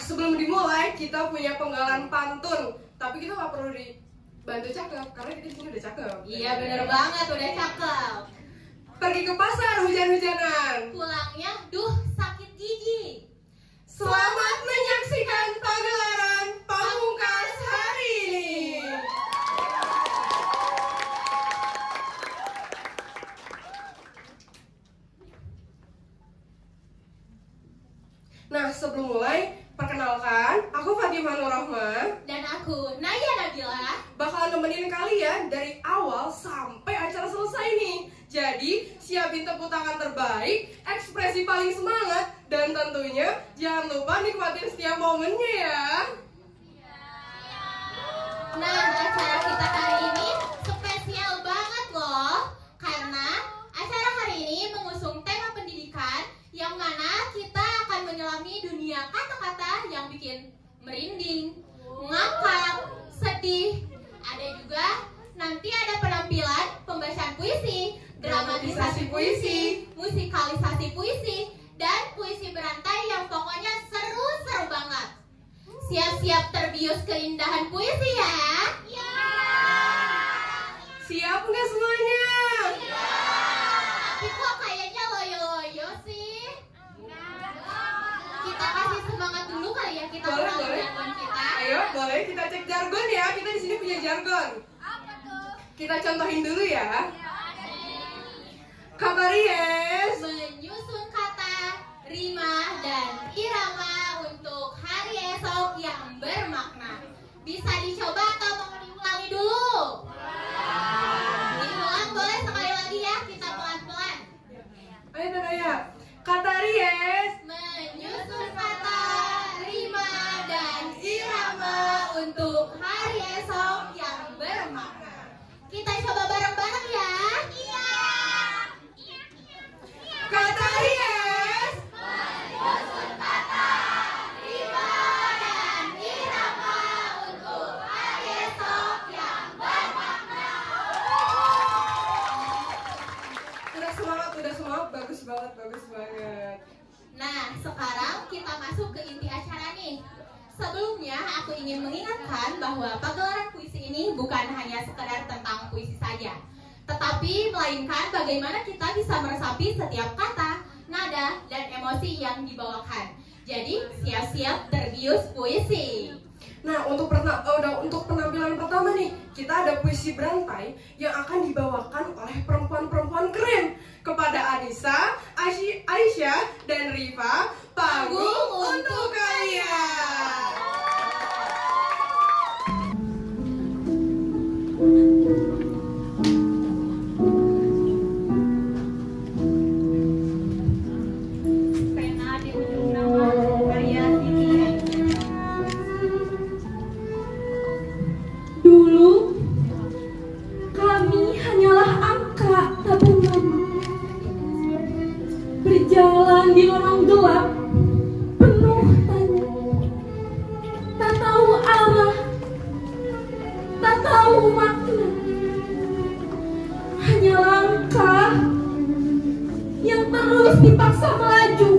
sebelum dimulai kita punya penggalan pantun, tapi kita nggak perlu dibantu cakep karena kita di sini udah cakep. Iya bener banget, udah cakep. Pergi ke pasar hujan-hujanan, Pulangnya, duh sakit gigi. selamat menyaksikan pagelaran pamungkas hari ini. Nah, sebelum mulai, perkenalkan, aku Fatimah Nurrahma. Dan aku, Naya Nabila. Bakalan nemenin kalian dari awal sampai acara selesai nih. Jadi, siapin tepuk tangan terbaik, ekspresi paling semangat, dan tentunya jangan lupa nikmatin setiap momennya ya. Nah, acara kita hari ini spesial banget loh. Karena acara hari ini mengusung tema pendidikan, yang mana kita akan menyelami dunia kata-kata yang bikin merinding, ngakak, sedih. Ada juga nanti ada penampilan pembacaan puisi, dramatisasi puisi, musikalisasi puisi, dan puisi berantai yang pokoknya seru-seru banget. Siap-siap terbius keindahan puisi ya? Iya. Siap nggak semuanya? Iya. Tapi kok kayaknya loyo-loyo sih? Kita kasih semangat dulu kali ya, kita Boleh, kenalin boleh. jargon kita. Ayo, boleh kita cek jargon ya. Kita di sini punya jargon. Apa tuh? Kita contohin dulu ya. Kata Ries. Menyusun kata, rima, dan irama untuk hari esok yang bermakna. Bisa dicoba atau mau diulangi dulu? Diulang boleh sekali lagi ya, kita pelan-pelan. Ayo, Tanaya. Kata Ries. Menyusun kata, rima, dan irama untuk hari esok yang bermakna. Kita coba bareng-bareng ya. Iya. Kata Ries. Menyusun kata, rima, dan irama untuk hari esok yang bermakna. Udah semangat. Bagus banget, bagus banget. Nah, sekarang kita masuk ke inti acara nih. Sebelumnya, aku ingin mengingatkan bahwa pagelaran puisi ini bukan hanya sekedar tentang puisi saja, tetapi melainkan bagaimana kita bisa meresapi setiap kata, nada, dan emosi yang dibawakan. Jadi, siap-siap terbius puisi. Nah, untuk penampilan pertama nih, kita ada puisi berantai yang akan dibawakan oleh perempuan-perempuan keren. Kepada Anissa, Aisyah, dan Riva, panggung untuk kalian. Pena di ujung nama karya Siti. Dulu, kami hanyalah angka tabung nama. Berjalan di lorong gelap, penuh tanya. Tak tahu arah, tak tahu makna. Hanya langkah yang terus dipaksa melaju,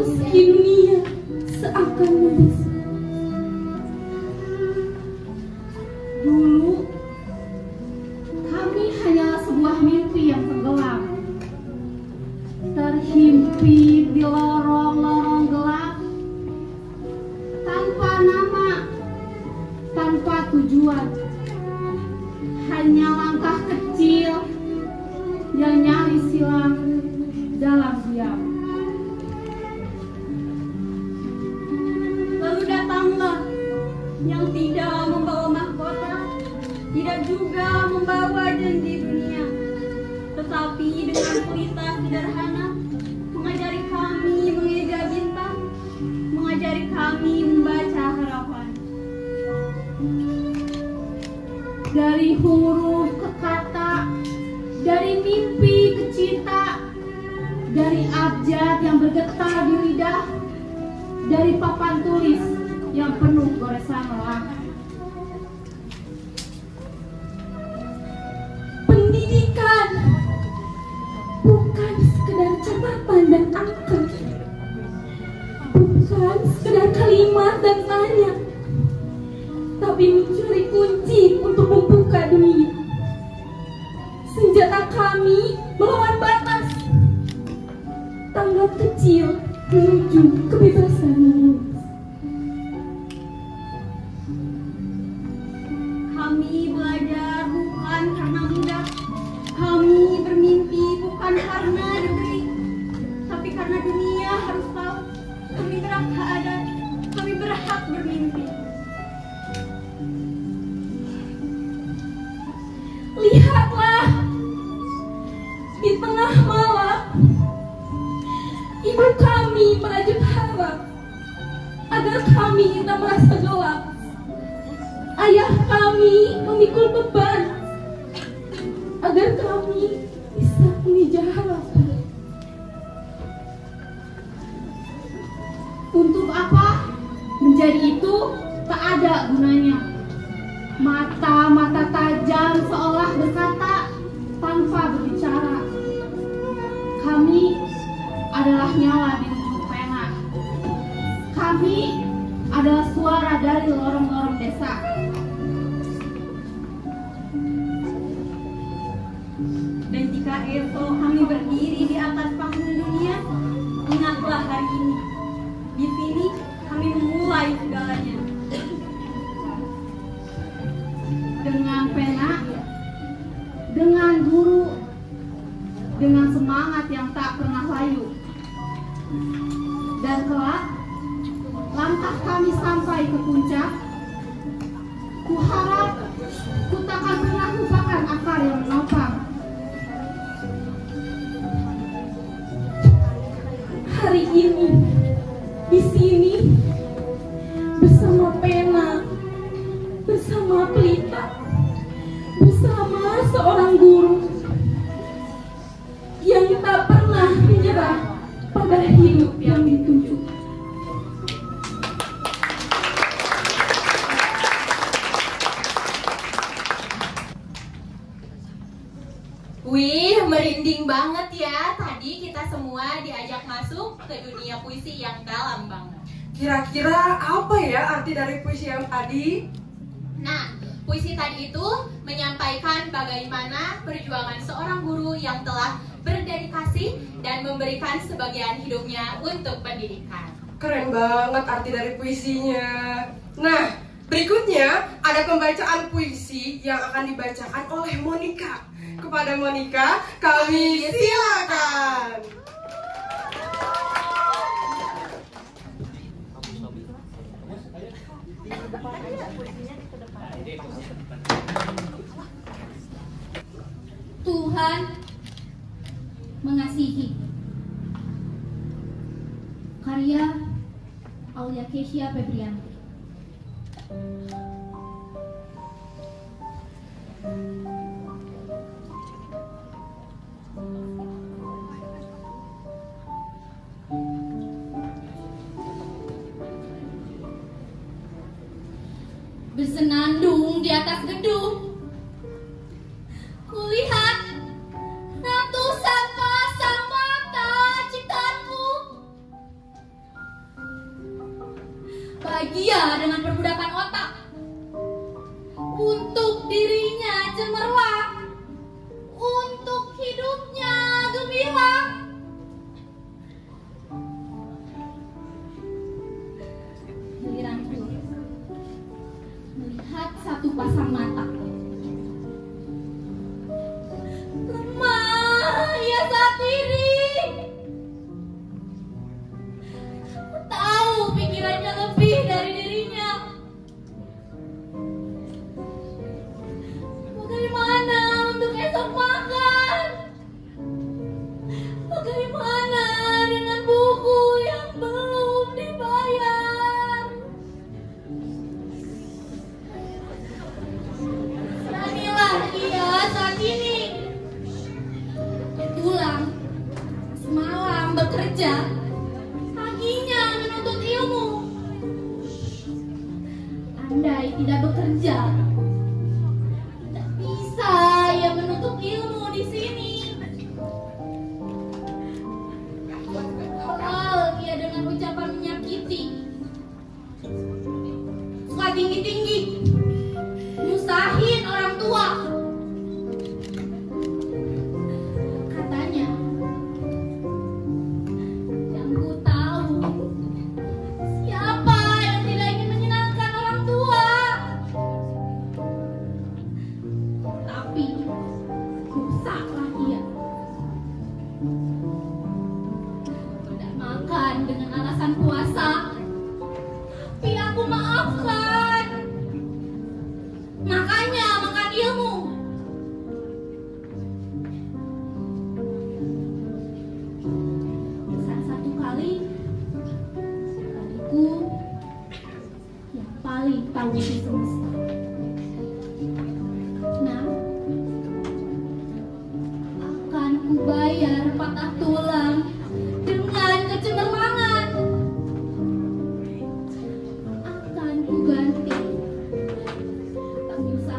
meski dunia seakan membisu. Dulu, kami hanyalah sebuah mimpi yang tenggelam, terhimpit di lorong-lorong gelap, tanpa nama, tanpa tujuan. Hanya langkah kecil yang nyaris hilang dalam diam. Lalu datanglah yang tidak membawa mahkota, tidak juga membawa janji dunia, tetapi dengan pelita sederhana mengajari kami mengeja bintang, mengajari kami membaca harapan. Dari huruf ke kata, dari mimpi ke cita, dari abjad yang bergetar di lidah, dari papan tulis yang penuh goresan lelah. Pendidikan bukan sekedar catatan dan angka, bukan sekedar kalimat dan tanya, tapi mencari kunci untuk membuka dunia. Senjata kami melawan batas, tangga kecil menuju kebebasan yang luas. Kami belajar bukan karena mudah. Kami bermimpi bukan karena diberi, tapi karena dunia harus tahu kami berhak ada, kami berhak bermimpi. Lihatlah, di tengah malam, ibu kami merajut harap agar kami tak merasa gelap. Ayah kami memikul beban agar kami bisa mengejar harapan. Untuk apa? Menjadi itu tak ada gunanya. Mata-mata tajam seolah berkata tanpa berbicara. Kami adalah nyala di ujung pena. Kami adalah suara dari lorong-lorong desa. Dan jika esok kami berdiri di atas panggung dunia, ingatlah hari ini. Di sini kami memulai segalanya. Dengan pena, dengan guru, dengan semangat yang tak pernah layu. Dan kelak, langkah kami sampai ke puncak, ku harap ku takkan pernah lupakan akar yang menopang. Hari ini, di sini, bersama pena, bersama pelita, bersama seorang guru yang tak pernah menyerah pada hidup yang ditunjuk. Wih, merinding banget ya. Tadi kita semua diajak masuk ke dunia puisi yang dalam banget. Kira-kira apa ya arti dari puisi yang tadi? Nah, puisi tadi itu menyampaikan bagaimana perjuangan seorang guru yang telah berdedikasi dan memberikan sebagian hidupnya untuk pendidikan. Keren banget arti dari puisinya. Nah, berikutnya ada pembacaan puisi yang akan dibacakan oleh Monica. Kepada Monica, kami silakan. Tuhan mengasihi. Karya Aulia Kesia Febrianti. Bersenandung di atas gedung, kulihat ratusan pasang mata ciptaanku. Bahagia dengan perbudakan otak, untuk dirinya cemerlang, untuk hidupnya gemilang. Giliranku melihat satu pasang mata. Lemah ia saat ini. Aku tahu pikirannya lebih dari dirinya. Bagaimana untuk esok makan? Bagaimana dengan buku yang belum dibayar? Beranilah dia saat ini pulang semalam bekerja, paginya menuntut ilmu. Andai tidak bekerja, tidak bisa ia menuntut ilmu di sini. Awal ia dengan ucapan menyakiti,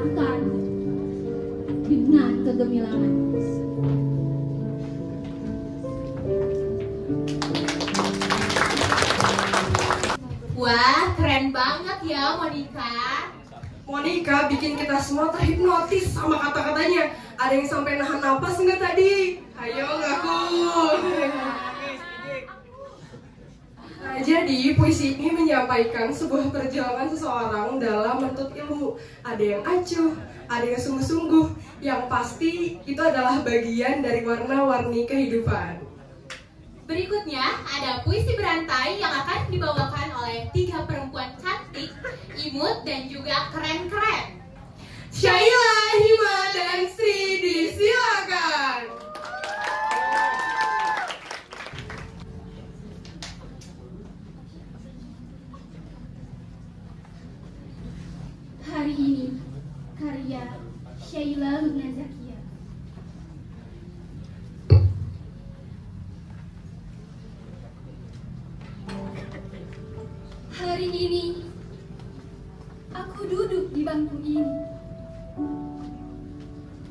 lakukan dengan kegemilangan. Wah, keren banget ya Monica. Monica bikin kita semua terhipnotis sama kata-katanya. Ada yang sampai nahan napas nggak tadi? Ayo ngaku. Nah, jadi puisi ini menyampaikan sebuah perjalanan seseorang dalam menuntut ilmu. Ada yang acuh, ada yang sungguh-sungguh. Yang pasti itu adalah bagian dari warna-warni kehidupan. Berikutnya ada puisi berantai yang akan dibawakan oleh 3 perempuan cantik, imut, dan juga keren-keren. Syaila, Hima, dan Sri disilakan. Hari ini, karya Syaila Lubna Zakia. Hari ini, aku duduk di bangku ini.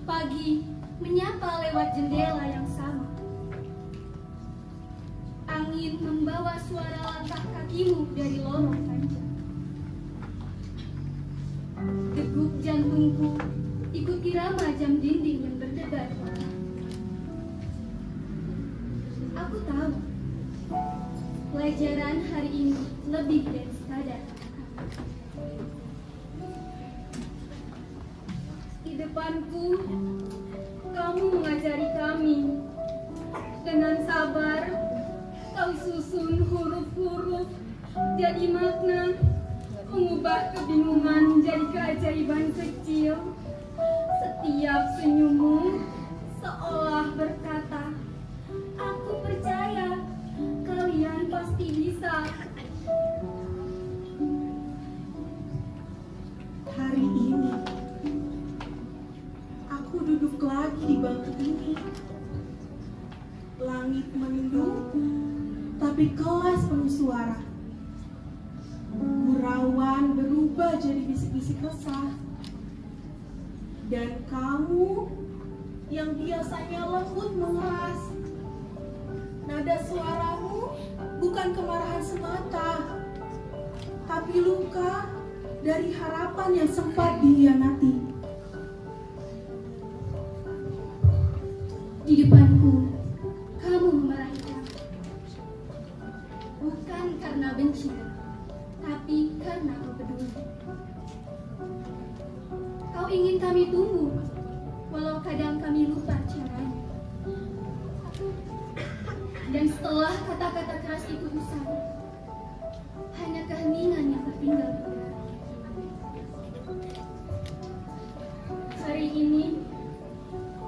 Pagi menyapa lewat jendela yang sama. Angin membawa suara langkah kakimu dari lorong panjang. Degup jantungku ikut irama jam dinding yang berdebar. Aku tahu pelajaran hari ini lebih dari sekadar. Di depanku, kamu mengajari kami. Dengan sabar, kau susun huruf-huruf jadi makna, mengubah kebingungan jadi keajaiban kecil. Setiap senyummu seolah berkata, aku percaya kalian pasti bisa. Hari ini, aku duduk lagi di bangku ini. Langit mendung, tapi kelas penuh suara. Gurauan berubah jadi bisik-bisik resah. Dan kamu yang biasanya lembut mengeras, nada suaramu bukan kemarahan semata, tapi luka dari harapan yang sempat dihianati. Di depanku, kamu memarahi kami. Bukan karena benci, tapi karena kau peduli. Kau ingin kami tumbuh, walau kadang kami lupa caranya. Dan setelah kata-kata keras itu usai, hanya keheningan yang tertinggal di udara. Hari ini,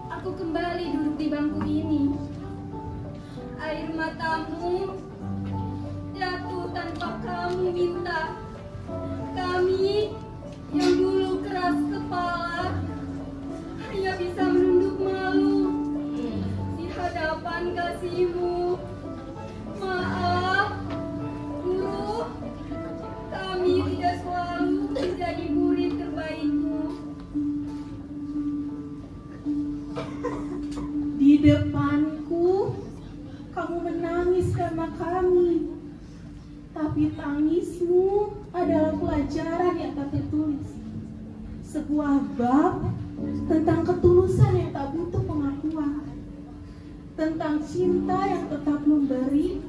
aku kembali duduk di bangku ini. Air matamu jatuh tanpa kamu minta. Kami yang dulu keras kepala hanya bisa menunduk malu di hadapan kasihmu. Maaf, guru, kami tidak selalu menjadi murid terbaikmu. Di depanku, kamu menangis karena kami. Tapi tangismu adalah pelajaran yang tak tertulis. Sebuah bab tentang ketulusan yang tak butuh pengakuan. Tentang cinta yang tetap memberi,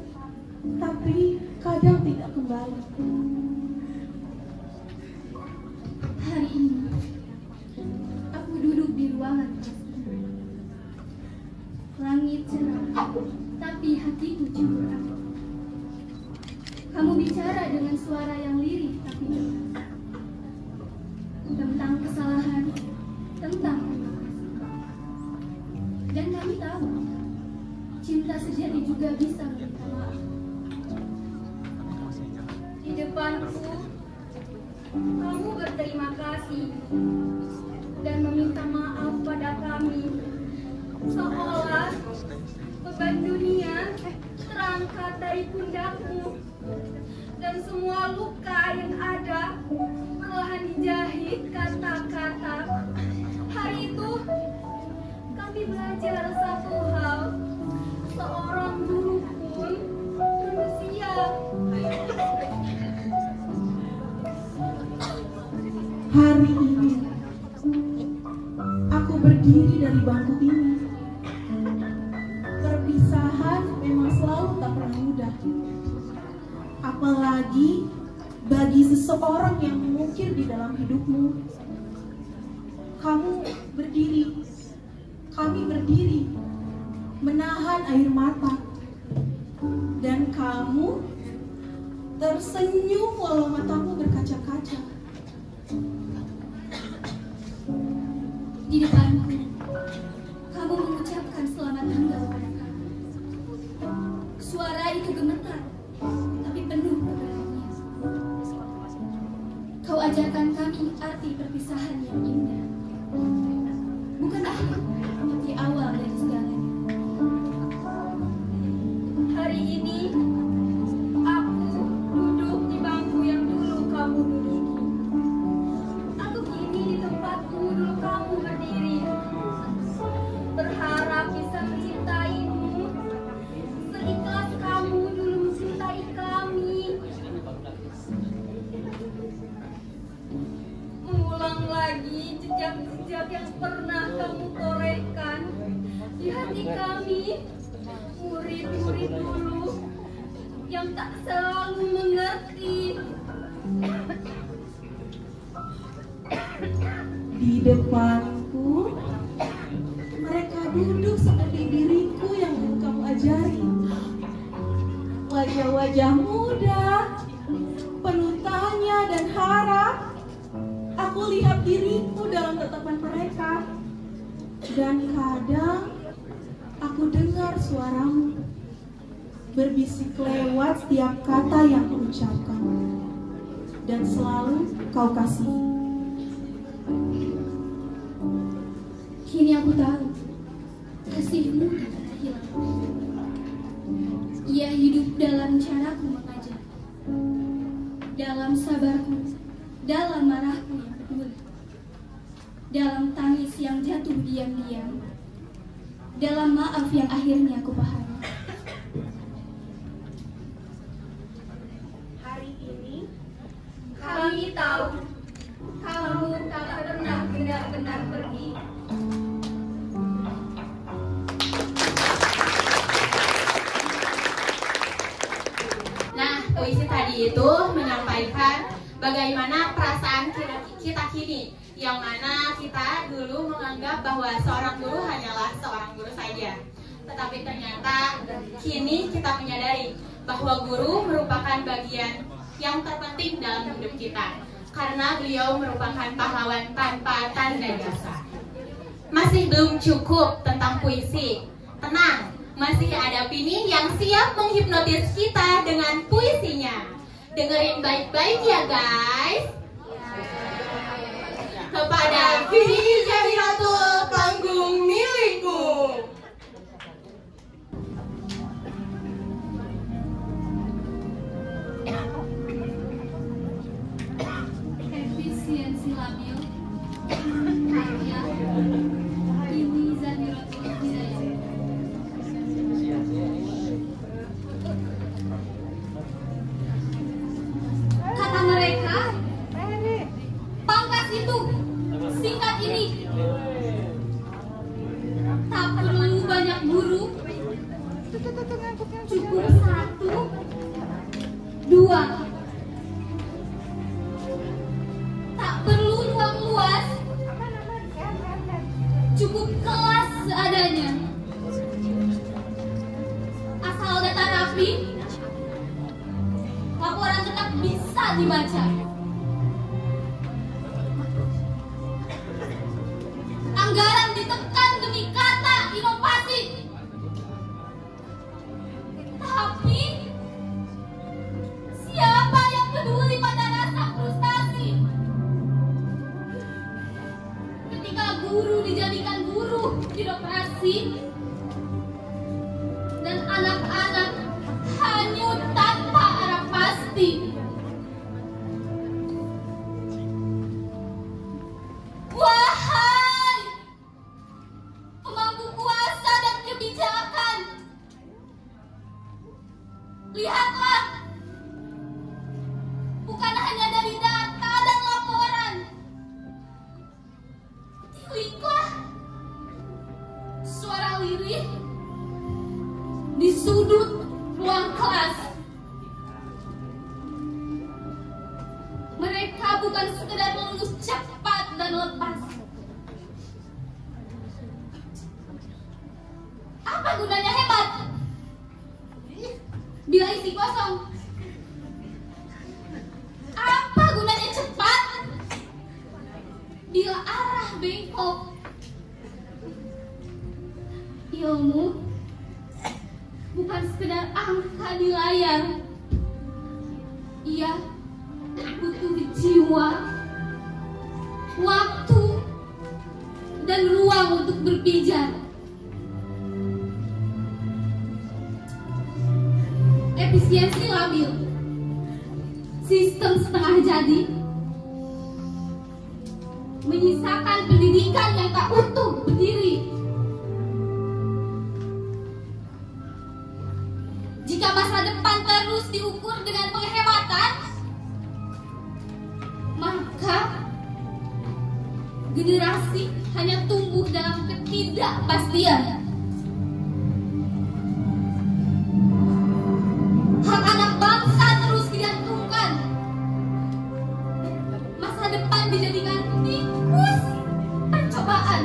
tapi kadang tidak kembali. Hari ini, aku duduk di ruangan kelas. Langit cerah, tapi hatiku cemburuan. Kamu bicara dengan suara yang lirih tapi jelas. Tentang kesalahan, tentang terima kasih. Dan kami tahu, cinta sejati juga bisa meminta maaf. Di depanku, kamu berterima kasih dan meminta maaf pada kami. Seolah beban dunia terangkat dari pundakmu. Dan semua luka yang ada perlahan dijahit kata-kata belajar satu hal, seorang guru pun manusia. Hari ini aku berdiri dari bangku ini. Perpisahan memang selalu tak pernah mudah. Apalagi bagi seseorang yang mengukir di dalam hidupmu. Kamu berdiri, kami berdiri, menahan air mata. Dan kamu tersenyum walau matamu berkaca-kaca. Di depanku, kamu mengucapkan selamat tinggal pada kami. Suara itu gemetar, tapi penuh keberanian. Kau ajarkan kami arti perpisahan yang indah. Bukan akhir, tapi awal dari segalanya. Hari ini, aku duduk di bangku yang dulu kamu duduki. Aku kini di tempatku dulu kamu berdiri. Berharap bisa mencintaimu, seikhlas kamu dulu mencintai kami. Mengulang lagi jejak-jejak yang pernah kamu torehkan di hati kami, murid-murid dulu yang tak selalu mengerti. Di depanku, mereka duduk seperti diriku yang dulu kamu ajari. Wajah-wajah muda, penuh tanya dan harap. Aku lihat diriku dalam tatapan mereka. Dan kadang aku dengar suaramu berbisik lewat setiap kata yang kuucapkan. Dan selalu kau kasihi. Kini aku tahu kasihmu tak pernah hilang. Ia hidup dalam caraku mengajar, dalam sabarku, dalam marahku yang peduli, dalam tangis yang jatuh diam-diam, dalam maaf yang akhirnya aku pahami. Hari ini Kami tahu kamu tak pernah benar-benar pergi. Nah, puisi tadi itu menyampaikan bagaimana perasaan kita kini, yang mana kita dulu menganggap bahwa seorang guru hanyalah seorang guru saja. Tetapi ternyata kini kita menyadari bahwa guru merupakan bagian yang terpenting dalam hidup kita, karena beliau merupakan pahlawan tanpa tanda jasa. Masih belum cukup tentang puisi. Tenang, masih ada Vini yang siap menghipnotis kita dengan puisinya. Dengerin baik-baik ya guys. Kepada Vini Zahiratul, panggung milikku. Efisiensi labil, karya Vini Zahiratul Hidayat. Kata mereka, pangkas itu, singkat ini. Tak perlu banyak guru, cukup 1, 2. Tak perlu ruang luas, cukup kelas seadanya. Asal data rapi, laporan tetap bisa dibaca. Anggaran ditekan demi kata inovasi. Tapi siapa yang peduli pada rasa frustasi? Ketika guru dijadikan guru birokrasi dan anak-anak hanyut tanpa arah pasti. Wahai pemangku Asliklah suara lirih di sudut ruang kelas. Mereka bukan sekedar lulus cepat dan lepas. Apa gunanya hebat bila isi kosong? Apa gunanya cepat bila arah bengkok? Ilmu bukan sekedar angka di layar. Ia butuh jiwa, waktu, dan ruang untuk berpijar. Efisiensi labil, sistem setengah jadi, menyisakan pendidikan yang tak utuh berdiri. Jika masa depan terus diukur dengan penghematan, maka generasi hanya tumbuh dalam ketidakpastian. Hak anak bangsa terus digantungkan. Masa depan dijadikan tikus percobaan.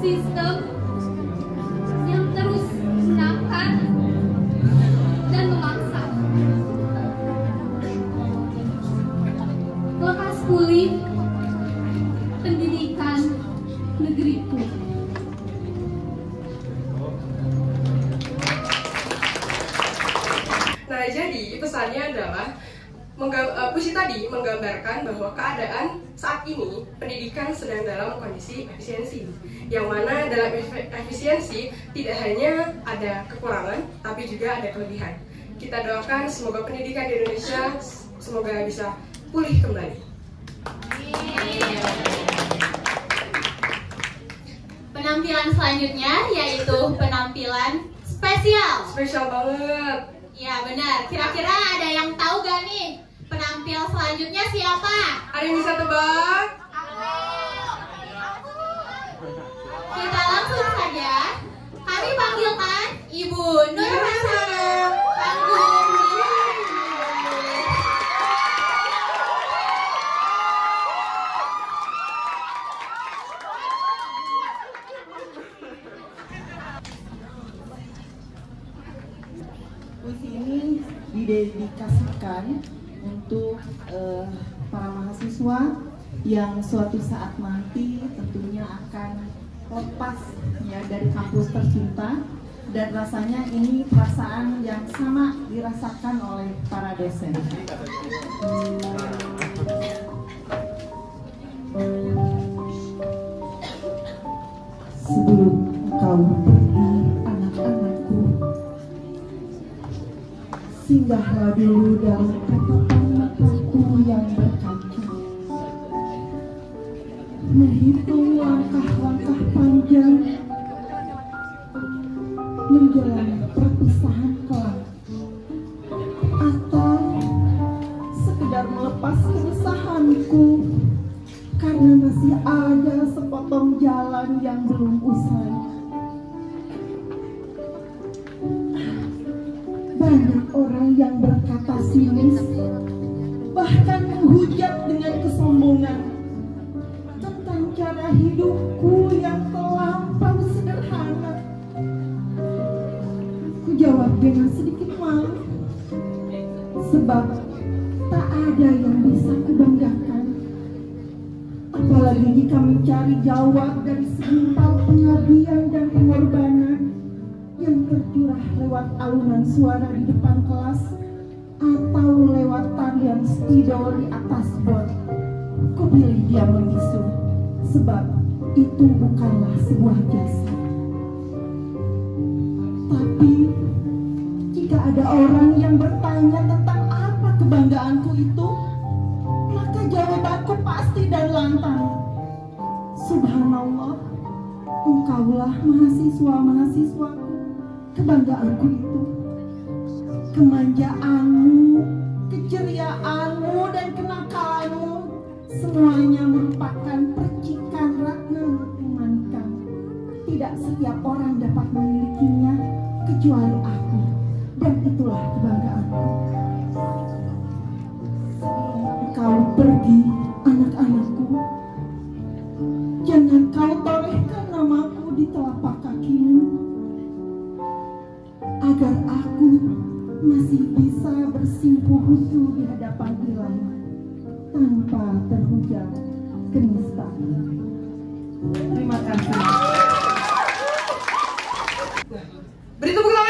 Sistem yang terus menekan dan memaksa. Lekas pulih pendidikan negeriku. Nah, jadi pesannya adalah puisi tadi menggambarkan bahwa keadaan saat ini pendidikan sedang dalam kondisi efisiensi, yang mana dalam efisiensi tidak hanya ada kekurangan tapi juga ada kelebihan. Kita doakan semoga pendidikan di Indonesia semoga bisa pulih kembali. Penampilan selanjutnya yaitu penampilan spesial. Spesial banget. Ya benar, kira-kira ada yang tahu gak nih penampil selanjutnya siapa? Ada yang bisa tebak? Kita langsung saja, kami panggilkan Ibu Nur Hasanah. Panggung. Puisi ini didedikasikan untuk para mahasiswa yang suatu saat nanti tentunya akan lepas ya dari kampus tercinta, dan rasanya ini perasaan yang sama dirasakan oleh para dosen. Sebelum kau pergi, anak-anakku, singgahlah dulu dalam tatapan mataku yang berkaca, menghitung langkah-langkah panjang menjalani perpisahan kelak, atau sekedar melepas keresahanku karena masih ada sepotong jalan yang belum usai. Banyak orang yang berkata sinis, bahkan menghujat dengan kesombongan tentang cara hidupku yang terlampau sederhana. Ku jawab dengan sedikit malu, sebab tak ada yang bisa kubanggakan, apalagi jika mencari jawab dari setimpal pengabdian dan pengorbanan yang tercurah lewat alunan suara di depan kelas atau lewat tarian spidol di atas bor. Ku pilih dia membisu, sebab itu bukanlah sebuah jasa. Tapi jika ada orang yang bertanya tentang apa kebanggaanku itu, maka jawabanku pasti dan lantang. Subhanallah, engkaulah mahasiswa-mahasiswaku, kebanggaanku itu. Kemanjaanmu, keceriaanmu, dan kenakalanmu semuanya merupakan percikan ratna memakan. Tidak setiap orang dapat memilikinya kecuali aku, dan itulah kebanggaanku. Sebelum kau pergi, anak-anakku, jangan kau torehkan namaku di telapak kakimu, agar aku masih bisa bersimpuh husu di hadapan Ilahi tanpa terhujat kenistaan. Terima kasih. Beri tepuk tangan